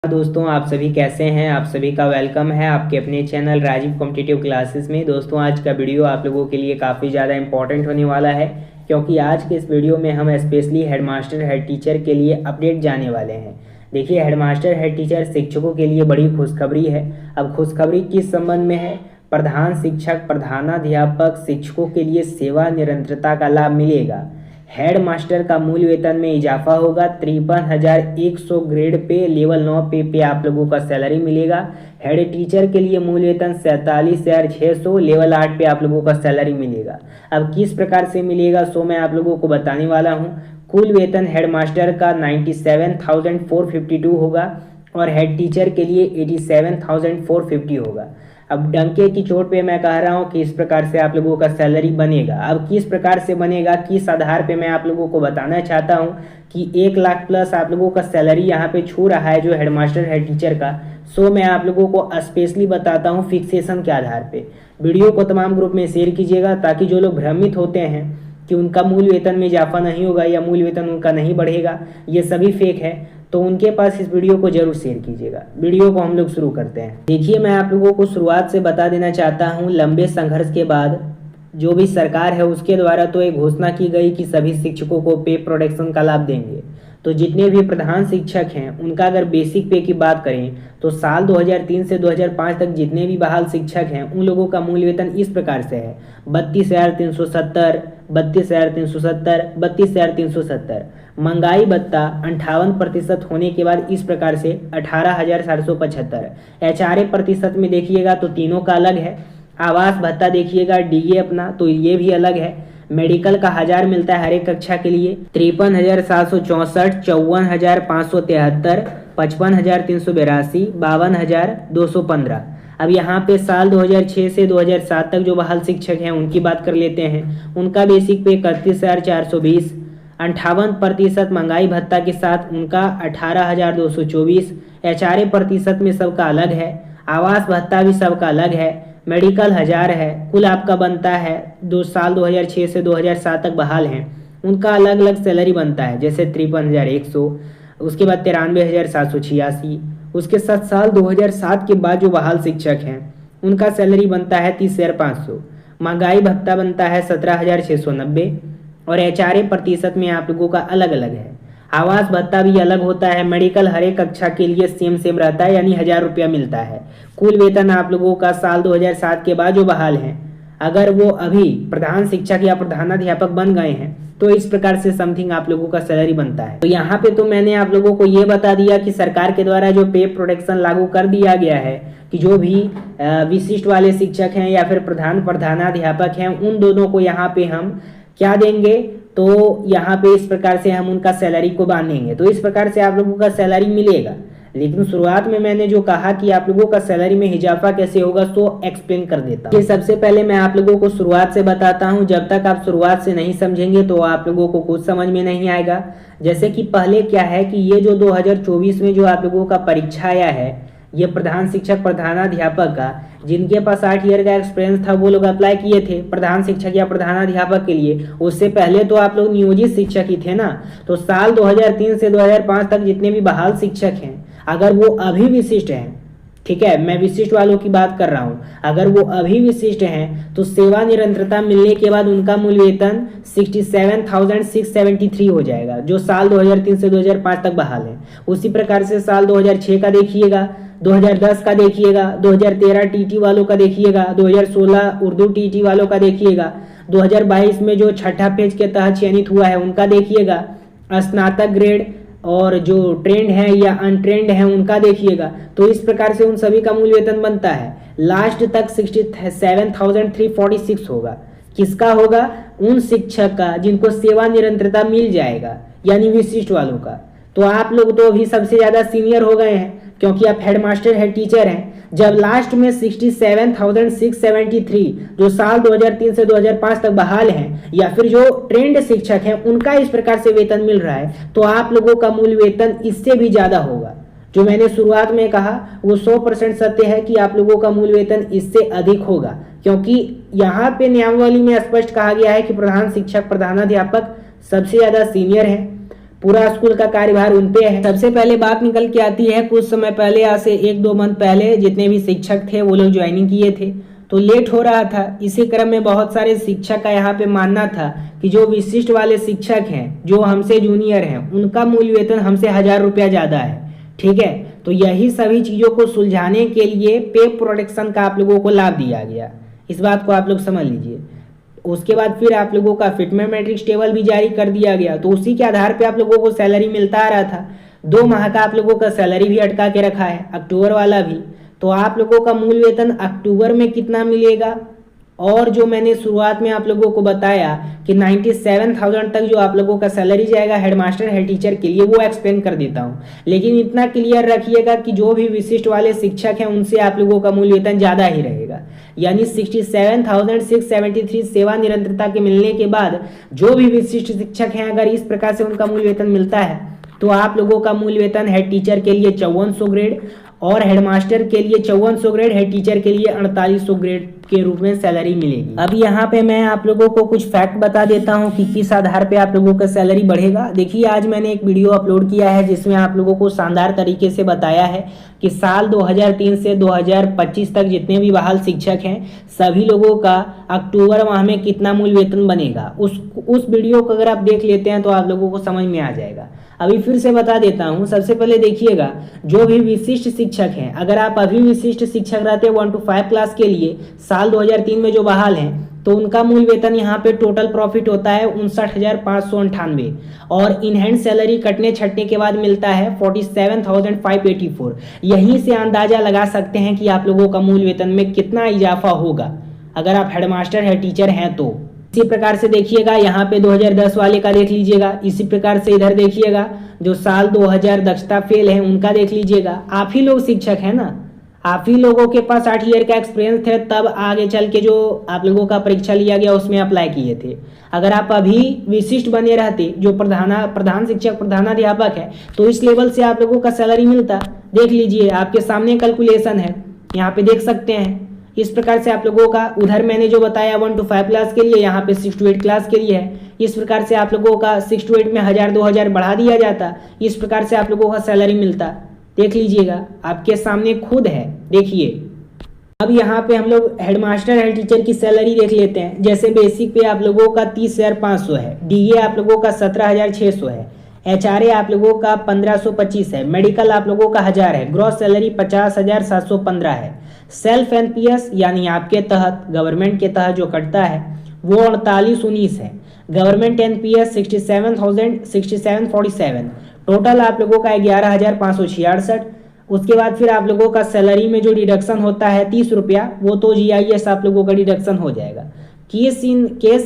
दोस्तों, आप सभी कैसे हैं। आप सभी का वेलकम है आपके अपने चैनल राजीव कॉम्पिटिटिव क्लासेस में। दोस्तों, आज का वीडियो आप लोगों के लिए काफ़ी ज़्यादा इंपॉर्टेंट होने वाला है, क्योंकि आज के इस वीडियो में हम स्पेशली हेडमास्टर हेड टीचर के लिए अपडेट जाने वाले हैं। देखिए, हेडमास्टर हेड टीचर शिक्षकों के लिए बड़ी खुशखबरी है। अब खुशखबरी किस संबंध में है? प्रधान शिक्षक प्रधानाध्यापक शिक्षकों के लिए सेवा निरंतरता का लाभ मिलेगा। हेड मास्टर का मूल वेतन में इजाफा होगा। 53,100 ग्रेड पे लेवल 9 पे आप लोगों का सैलरी मिलेगा। हेड टीचर के लिए मूल वेतन 47,600 लेवल 8 पे आप लोगों का सैलरी मिलेगा। अब किस प्रकार से मिलेगा सो मैं आप लोगों को बताने वाला हूँ। कुल वेतन हेड मास्टर का 97,452 होगा और हेड टीचर के लिए 87,450 होगा। अब डंके की चोट पे मैं कह रहा हूँ कि इस प्रकार से आप लोगों का सैलरी बनेगा। अब किस प्रकार से बनेगा, किस आधार पे मैं आप लोगों को बताना चाहता हूँ कि 1 लाख प्लस आप लोगों का सैलरी यहाँ पे छू रहा है जो हेडमास्टर हेड टीचर का। सो मैं आप लोगों को स्पेशली बताता हूँ फिक्सेशन के आधार पे। वीडियो को तमाम ग्रुप में शेयर कीजिएगा ताकि जो लोग भ्रमित होते हैं कि उनका मूल वेतन में इजाफा नहीं होगा या मूल वेतन उनका नहीं बढ़ेगा, ये सभी फेक है, तो उनके पास इस वीडियो को जरूर शेयर कीजिएगा। वीडियो को हम लोग शुरू करते हैं। देखिए, मैं आप लोगों को शुरुआत से बता देना चाहता हूँ, लंबे संघर्ष के बाद जो भी सरकार है उसके द्वारा तो एक घोषणा की गई कि सभी शिक्षकों को पे प्रोटेक्शन का लाभ देंगे। तो जितने भी प्रधान शिक्षक हैं उनका अगर बेसिक पे की बात करें तो साल 2003 से 2005 तक जितने भी बहाल शिक्षक हैं उन लोगों का मूल वेतन इस प्रकार से है: 32,370, 32,370, 32,370। महंगाई भत्ता 58% होने के बाद इस प्रकार से 18,775। HRA प्रतिशत में देखिएगा तो तीनों का अलग है। आवास भत्ता देखिएगा DA अपना, तो ये भी अलग है। मेडिकल का 1000 मिलता है हर एक कक्षा के लिए। 53,764, 54,573, 55,382, 52,215। अब यहाँ पे साल 2006 से 2007 तक जो बहाल शिक्षक हैं उनकी बात कर लेते हैं। उनका बेसिक पे 31,420, 58% महंगाई भत्ता के साथ उनका 18,224। HRA प्रतिशत में सबका अलग है। आवास भत्ता भी सबका अलग है। मेडिकल 1000 है। कुल आपका बनता है साल 2006 से 2007 तक बहाल हैं उनका अलग अलग सैलरी बनता है, जैसे 53,100, उसके बाद 93,786। उसके साथ साल 2007 के बाद जो बहाल शिक्षक हैं उनका सैलरी बनता है 30,500। महंगाई भत्ता बनता है 17,690 और HRA प्रतिशत में आप लोगों का अलग अलग है। आवास भत्ता भी अलग होता है। मेडिकल हर एक कक्षा के लिए सेम रहता है, यानी 1000 रुपया मिलता है। कुल वेतन आप लोगों का साल 2007 के बाद जो बहाल हैं अगर वो अभी प्रधान शिक्षक या प्रधानाध्यापक बन गए हैं तो इस प्रकार से समथिंग आप लोगों का सैलरी बनता है। तो यहाँ पे तो मैंने आप लोगों को ये बता दिया कि सरकार के द्वारा जो पे प्रोटेक्शन लागू कर दिया गया है कि जो भी विशिष्ट वाले शिक्षक हैं या फिर प्रधानाध्यापक हैं उन दोनों को यहाँ पे हम क्या देंगे, तो यहाँ पे इस प्रकार से हम उनका सैलरी को बांधेंगे। तो इस प्रकार से आप लोगों का सैलरी मिलेगा। लेकिन शुरुआत में मैंने जो कहा कि आप लोगों का सैलरी में इजाफा कैसे होगा सो एक्सप्लेन कर देता हूँ। सबसे पहले मैं आप लोगों को शुरुआत से बताता हूँ। जब तक आप शुरुआत से नहीं समझेंगे तो आप लोगों को कुछ समझ में नहीं आएगा। जैसे कि पहले क्या है कि ये जो 2024 में जो आप लोगों का परीक्षा आया है ये प्रधान शिक्षक प्रधानाध्यापक का, जिनके पास 8 ईयर का एक्सपीरियंस था वो लोग अप्लाई किए थे प्रधान शिक्षक या प्रधानाध्यापक के लिए। उससे पहले तो आप लोग नियोजित शिक्षक ही थे ना। तो साल 2003 से 2005 तक जितने भी बहाल शिक्षक हैं अगर वो अभी विशिष्ट हैं, ठीक है, मैं विशिष्ट वालों की बात कर रहा हूँ, अगर वो अभी विशिष्ट हैं तो सेवा निरंतरता मिलने के बाद उनका मूल वेतन 67,673 हो जाएगा जो साल 2003 से 2005 तक बहाल है। उसी प्रकार से साल 2006 का देखिएगा, 2010 का देखिएगा, 2013 TT वालों का देखिएगा, 2016 उर्दू TT वालों का देखिएगा, 2022 में जो छठा पेज के तहत चयनित हुआ है उनका देखिएगा, स्नातक ग्रेड और जो ट्रेंड है या अनट्रेंड है उनका देखिएगा। तो इस प्रकार से उन सभी का मूल वेतन बनता है। लास्ट तक 67,346 होगा। किसका होगा? उन शिक्षक का जिनको सेवा निरंतरता मिल जाएगा, यानी विशिष्ट वालों का। तो आप लोग तो अभी सबसे ज्यादा सीनियर हो गए हैं क्योंकि आप हेडमास्टर हेड टीचर हैं। जब लास्ट में 67,673 जो साल 2003 से 2005 तक बहाल हैं या फिर जो ट्रेंड शिक्षक हैं उनका इस प्रकार से वेतन मिल रहा है तो आप लोगों का मूल वेतन इससे भी ज्यादा होगा। जो मैंने शुरुआत में कहा वो 100% सत्य है कि आप लोगों का मूल वेतन इससे अधिक होगा, क्योंकि यहाँ पे नियमावली में स्पष्ट कहा गया है कि प्रधान शिक्षक प्रधानाध्यापक सबसे ज्यादा सीनियर है। पूरा स्कूल का कार्यभार उन पे है। सबसे पहले बात निकल के आती है कुछ समय पहले, आज से 1-2 मंथ पहले जितने भी शिक्षक थे वो लोग ज्वाइनिंग किए थे तो लेट हो रहा था। इसी क्रम में बहुत सारे शिक्षक का यहाँ पे मानना था कि जो विशिष्ट वाले शिक्षक हैं जो हमसे जूनियर हैं उनका मूल वेतन हमसे 1000 रुपया ज़्यादा है। ठीक है, तो यही सभी चीज़ों को सुलझाने के लिए पे प्रोटेक्शन का आप लोगों को लाभ दिया गया। इस बात को आप लोग समझ लीजिए। उसके बाद फिर आप लोगों का फिटमेंट मैट्रिक्स टेबल भी जारी कर दिया गया, तो उसी के आधार पे आप लोगों को सैलरी मिलता आ रहा था। 2 माह का आप लोगों का सैलरी भी अटका के रखा है, अक्टूबर वाला भी। तो आप लोगों का मूल वेतन अक्टूबर में कितना मिलेगा, और जो मैंने शुरुआत में आप लोगों को बताया कि 97,000 तक जो आप लोगों का सैलरी जाएगा हेड मास्टर हेड टीचर के लिए, वो एक्सप्लेन कर देता हूँ। लेकिन इतना क्लियर रखिएगा कि जो भी विशिष्ट वाले शिक्षक हैं उनसे आप लोगों का मूल वेतन ज़्यादा ही रहेगा। यानी 67,673 सेवा निरंतरता के मिलने के बाद जो भी विशिष्ट शिक्षक हैं अगर इस प्रकार से उनका मूल वेतन मिलता है तो आप लोगों का मूल वेतन हेड टीचर के लिए 5400 ग्रेड और हेडमास्टर के लिए 5400 ग्रेड, हेड टीचर के लिए 4800 ग्रेड के रूप में सैलरी मिलेगी। अब यहाँ पे मैं आप लोगों को कुछ फैक्ट बता देता हूँ कि किस आधार पे आप लोगों का सैलरी बढ़ेगा। देखिए, आज मैंने एक वीडियो अपलोड किया है जिसमें आप लोगों को शानदार तरीके से बताया है कि साल 2003 से 2025 तक जितने भी बहाल शिक्षक हैं सभी लोगों का अक्टूबर माह में कितना मूल वेतन बनेगा। उस वीडियो को अगर आप देख लेते हैं तो आप लोगों को समझ में आ जाएगा। अभी फिर से बता देता हूँ। सबसे पहले देखिएगा, जो भी विशिष्ट शिक्षक हैं, अगर आप अभी विशिष्ट शिक्षक रहते 1 to 5 क्लास के लिए साल 2003 में जो बहाल हैं तो उनका मूल वेतन यहाँ पे टोटल प्रॉफिट होता है 59,598 और इन हैंड सैलरी कटने छटने के बाद मिलता है 47,584। यहीं से अंदाजा लगा सकते हैं कि आप लोगों का मूल वेतन में कितना इजाफा होगा अगर आप हेडमास्टर हेड टीचर हैं तो। इसी प्रकार से देखिएगा, यहाँ पे 2010 वाले का देख लीजिएगा। इसी प्रकार से इधर देखिएगा, जो साल 2000 दक्षता फेल है उनका देख लीजिएगा। आप ही लोग शिक्षक हैं ना, आप ही लोगों के पास 8 ईयर का एक्सपीरियंस थे तब आगे चल के जो आप लोगों का परीक्षा लिया गया उसमें अप्लाई किए थे। अगर आप अभी विशिष्ट बने रहते जो प्रधान शिक्षक प्रधानाध्यापक है तो इस लेवल से आप लोगों का सैलरी मिलता। देख लीजिए, आपके सामने कैलकुलेशन है, यहाँ पे देख सकते हैं। इस प्रकार से आप लोगों का उधर मैंने जो बताया 1 to 5 क्लास के लिए, यहाँ पे 6 to 8 क्लास के लिए है। इस प्रकार से आप लोगों का 6 to 8 में 1000-2000 बढ़ा दिया जाता। इस प्रकार से आप लोगों का सैलरी मिलता। देख लीजिएगा, आपके सामने खुद है। देखिए, अब यहाँ पे हम लोग हेडमास्टर हेड टीचर की सैलरी देख लेते हैं। जैसे बेसिक पे आप लोगों का 30,500 है, डीए आप लोगों का 17,600 है, एचआरए आप लोगों का 1525 है, मेडिकल आप लोगों का 1000 है, ग्रॉस सैलरी 50,715 है। सेल्फ एनपीएस यानी आपके तहत गवर्नमेंट के तहत जो कटता है वो 4819 है। Government NPS 6747। टोटल आप लोगों का 11,566। उसके बाद फिर आप लोगों का सैलरी में जो डिडक्शन होता है 30 रुपया, वो तो जीआईएस आप लोगों का डिडक्शन हो जाएगा। केस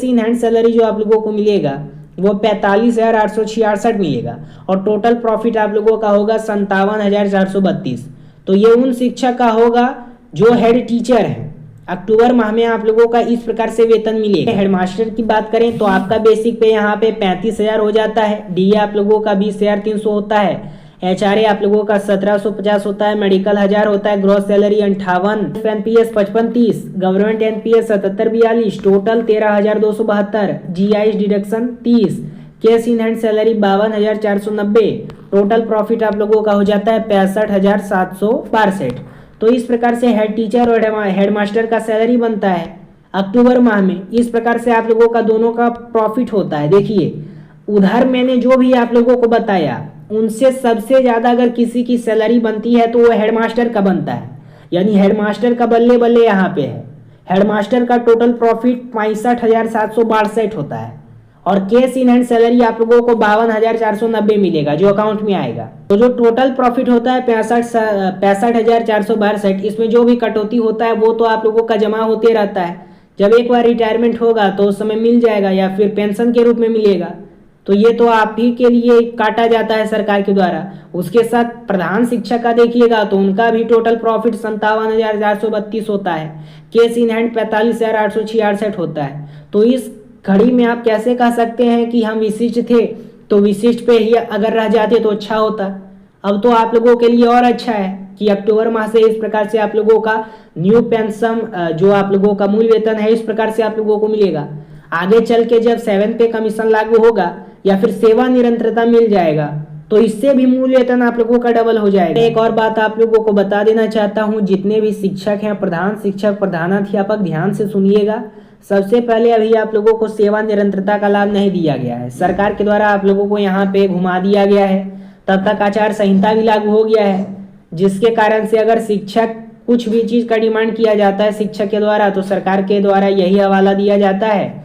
इन हैंड सैलरी जो आप लोगों को मिलेगा वो 45,866 मिलेगा और टोटल प्रॉफिट आप लोगों का होगा 57,432। तो ये उन शिक्षक का होगा जो हेड टीचर है। अक्टूबर माह में आप लोगों का इस प्रकार से वेतन मिलेगा। हेडमास्टर की बात करें तो आपका बेसिक पे यहाँ पे 35,000 हो जाता है, डीए आप लोगों का 20,300 होता है, एचआरए आप लोगों का 1750 होता है, मेडिकल 1000 होता है, gross salary 58, NPS 5530, government NPS 7742, total 13,272, GIS deduction 30, cash in hand salary 52,490, total profit आप लोगों का हो जाता है 65,762। तो इस प्रकार से हेड टीचर और हेड मास्टर का सैलरी बनता है अक्टूबर माह में। इस प्रकार से आप लोगों का दोनों का प्रॉफिट होता है। देखिए, उधर मैंने जो भी आप लोगों को बताया उनसे सबसे ज्यादा अगर किसी की सैलरी बनती है तो वो हेडमास्टर का बनता है। यानी हेडमास्टर का बल्ले बल्ले यहाँ पे है। हेडमास्टर का टोटल प्रॉफिट 65,762 होता है और कैश इन हैंड सैलरी आप लोगों को 52,490 मिलेगा जो अकाउंट में आएगा। तो जो टोटल प्रॉफिट होता है 65,462, इसमें जो भी कटौती होता है वो तो आप लोगों का जमा होते रहता है। जब एक बार रिटायरमेंट होगा तो उस समय मिल जाएगा या फिर पेंशन के रूप में मिलेगा। तो ये तो आप ही के लिए काटा जाता है सरकार के द्वारा। उसके साथ प्रधान शिक्षक का देखिएगा तो उनका भी टोटल प्रॉफिट 57,432 होता है, कैश इन हैंड 45,866 होता है। तो इस घड़ी में आप कैसे कह सकते हैं कि हम विशिष्ट थे तो विशिष्ट पे ही अगर रह जाते तो अच्छा होता। अब तो आप लोगों के लिए और अच्छा है कि अक्टूबर माह से इस प्रकार से आप लोगों का न्यू पेंशन जो आप लोगों का मूल वेतन है इस प्रकार से आप लोगों को मिलेगा। आगे चल के जब 7 पे कमीशन लागू होगा या फिर सेवा निरंतरता मिल जाएगा, तो इससे भी मूल वेतन आप लोगों का डबल हो जाएगा। एक और बात आप लोगों को बता देना चाहता हूँ, जितने भी शिक्षक हैं, प्रधान शिक्षक, प्रधानाध्यापक, ध्यान से सुनिएगा। सबसे पहले अभी आप लोगों को सेवा निरंतरता का लाभ नहीं दिया गया है, सरकार के द्वारा आप लोगों को यहाँ पे घुमा दिया गया है। तब तक आचार संहिता भी लागू हो गया है, जिसके कारण से अगर शिक्षक कुछ भी चीज़ का डिमांड किया जाता है शिक्षक के द्वारा, तो सरकार के द्वारा यही हवाला दिया जाता है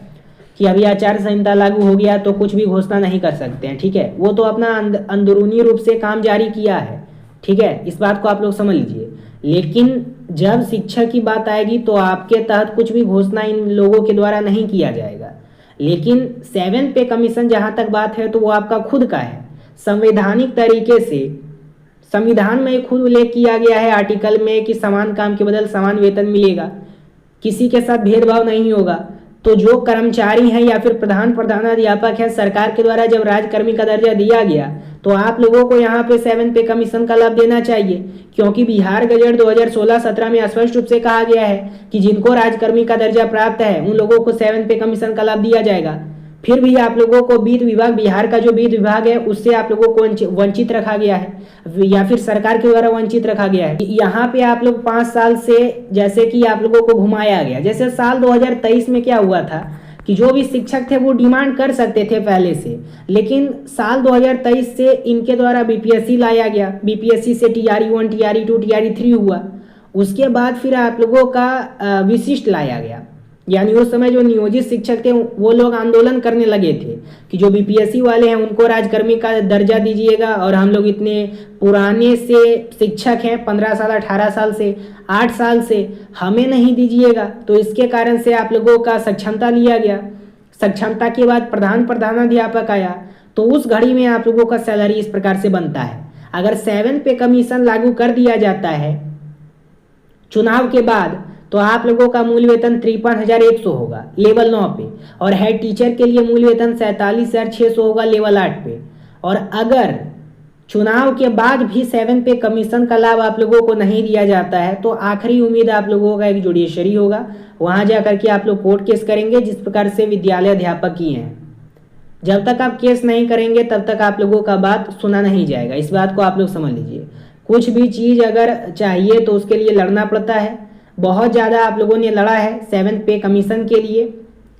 कि अभी आचार संहिता लागू हो गया तो कुछ भी घोषणा नहीं कर सकते हैं। ठीक है, वो तो अपना अंदरूनी रूप से काम जारी किया है। ठीक है, इस बात को आप लोग समझ लीजिए। लेकिन जब शिक्षा की बात आएगी तो आपके तहत कुछ भी घोषणा इन लोगों के द्वारा नहीं किया जाएगा। लेकिन 7 पे कमीशन जहाँ तक बात है तो वो आपका खुद का है, संवैधानिक तरीके से संविधान में खुद उल्लेख किया गया है आर्टिकल में कि समान काम के बदल समान वेतन मिलेगा, किसी के साथ भेदभाव नहीं होगा। तो जो कर्मचारी हैं या फिर प्रधानाध्यापक हैं, सरकार के द्वारा जब राजकर्मी का दर्जा दिया गया तो आप लोगों को यहाँ पे 7 पे कमीशन का लाभ देना चाहिए, क्योंकि बिहार गजट 2016-17 में स्पष्ट रूप से कहा गया है कि जिनको राजकर्मी का दर्जा प्राप्त है उन लोगों को 7 पे कमीशन का लाभ दिया जाएगा। फिर भी आप लोगों को वित्त विभाग, बिहार का जो वित्त विभाग है उससे आप लोगों को वंचित रखा गया है या फिर सरकार के द्वारा वंचित रखा गया है। यहाँ पे आप लोग 5 साल से जैसे कि आप लोगों को घुमाया गया। जैसे साल 2023 में क्या हुआ था कि जो भी शिक्षक थे वो डिमांड कर सकते थे पहले से, लेकिन साल 2023 से इनके द्वारा बीपीएससी लाया गया, बीपीएससी से TRE1, TRE2, TRE3 हुआ। उसके बाद फिर आप लोगों का विशिष्ट लाया गया, यानी उस समय जो नियोजित शिक्षक थे वो लोग आंदोलन करने लगे थे कि जो बीपीएससी वाले हैं उनको राजकर्मी का दर्जा दीजिएगा, और हम लोग इतने पुराने से शिक्षक हैं, 15 साल 18 साल से 8 साल से, हमें नहीं दीजिएगा। तो इसके कारण से आप लोगों का सक्षमता लिया गया। सक्षमता के बाद प्रधानाध्यापक आया, तो उस घड़ी में आप लोगों का सैलरी इस प्रकार से बनता है। अगर 7 पे कमीशन लागू कर दिया जाता है चुनाव के बाद, तो आप लोगों का मूल वेतन 53,100 होगा लेवल 9 पे, और हेड टीचर के लिए मूल वेतन 47,600 होगा लेवल 8 पे। और अगर चुनाव के बाद भी 7 पे कमीशन का लाभ आप लोगों को नहीं दिया जाता है तो आखिरी उम्मीद आप लोगों का एक जुडिशरी होगा, वहां जाकर के आप लोग कोर्ट केस करेंगे, जिस प्रकार से विद्यालय अध्यापक किए हैं। जब तक आप केस नहीं करेंगे तब तक आप लोगों का बात सुना नहीं जाएगा। इस बात को आप लोग समझ लीजिए। कुछ भी चीज़ अगर चाहिए तो उसके लिए लड़ना पड़ता है। बहुत ज़्यादा आप लोगों ने लड़ा है 7 पे कमीशन के लिए,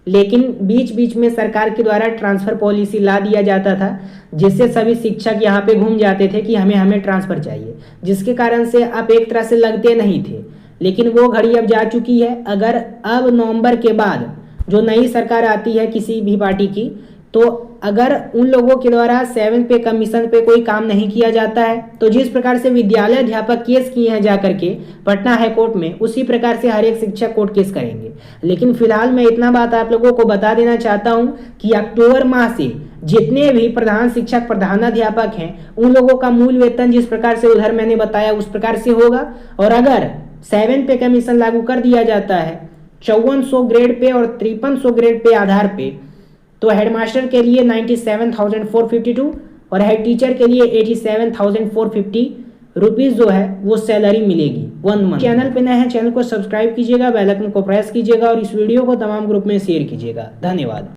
लेकिन बीच बीच में सरकार के द्वारा ट्रांसफ़र पॉलिसी ला दिया जाता था, जिससे सभी शिक्षक यहाँ पे घूम जाते थे कि हमें ट्रांसफ़र चाहिए, जिसके कारण से आप एक तरह से लगते नहीं थे। लेकिन वो घड़ी अब जा चुकी है। अगर अब नवंबर के बाद जो नई सरकार आती है किसी भी पार्टी की, तो अगर उन लोगों के द्वारा 7 पे कमीशन पे कोई काम नहीं किया जाता है, तो जिस प्रकार से विद्यालय अध्यापक केस किए हैं जाकर के पटना हाई कोर्ट में, उसी प्रकार से हर एक शिक्षक कोर्ट केस करेंगे। लेकिन फिलहाल मैं इतना बात आप लोगों को बता देना चाहता हूं कि अक्टूबर माह से जितने भी प्रधान शिक्षक, प्रधानाध्यापक हैं, उन लोगों का मूल वेतन जिस प्रकार से उधर मैंने बताया उस प्रकार से होगा। और अगर 7 पे कमीशन लागू कर दिया जाता है 5400 ग्रेड पे और 5300 ग्रेड पे आधार पे, तो हेडमास्टर के लिए 97,452 और हेड टीचर के लिए 87,450 रुपीज़ जो है वो सैलरी मिलेगी 1 मंथ। चैनल पे नए हैं, चैनल को सब्सक्राइब कीजिएगा, बेल आइकन को प्रेस कीजिएगा और इस वीडियो को तमाम ग्रुप में शेयर कीजिएगा। धन्यवाद।